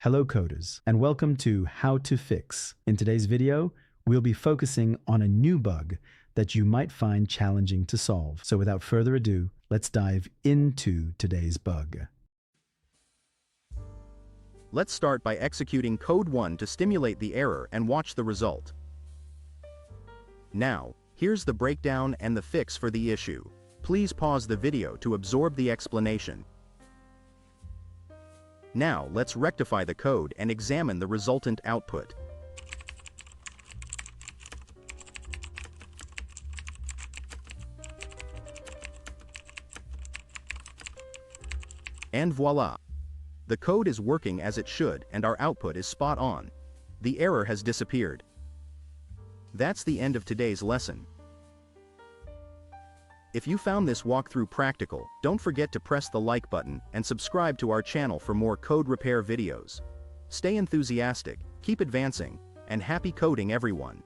Hello coders, and welcome to How to Fix. In today's video, we'll be focusing on a new bug that you might find challenging to solve. So without further ado, let's dive into today's bug. Let's start by executing code 1 to stimulate the error and watch the result. Now, here's the breakdown and the fix for the issue. Please pause the video to absorb the explanation. Now, let's rectify the code and examine the resultant output. And voila! The code is working as it should and our output is spot on. The error has disappeared. That's the end of today's lesson. If you found this walkthrough practical, don't forget to press the like button and subscribe to our channel for more code repair videos. Stay enthusiastic, keep advancing, and happy coding everyone!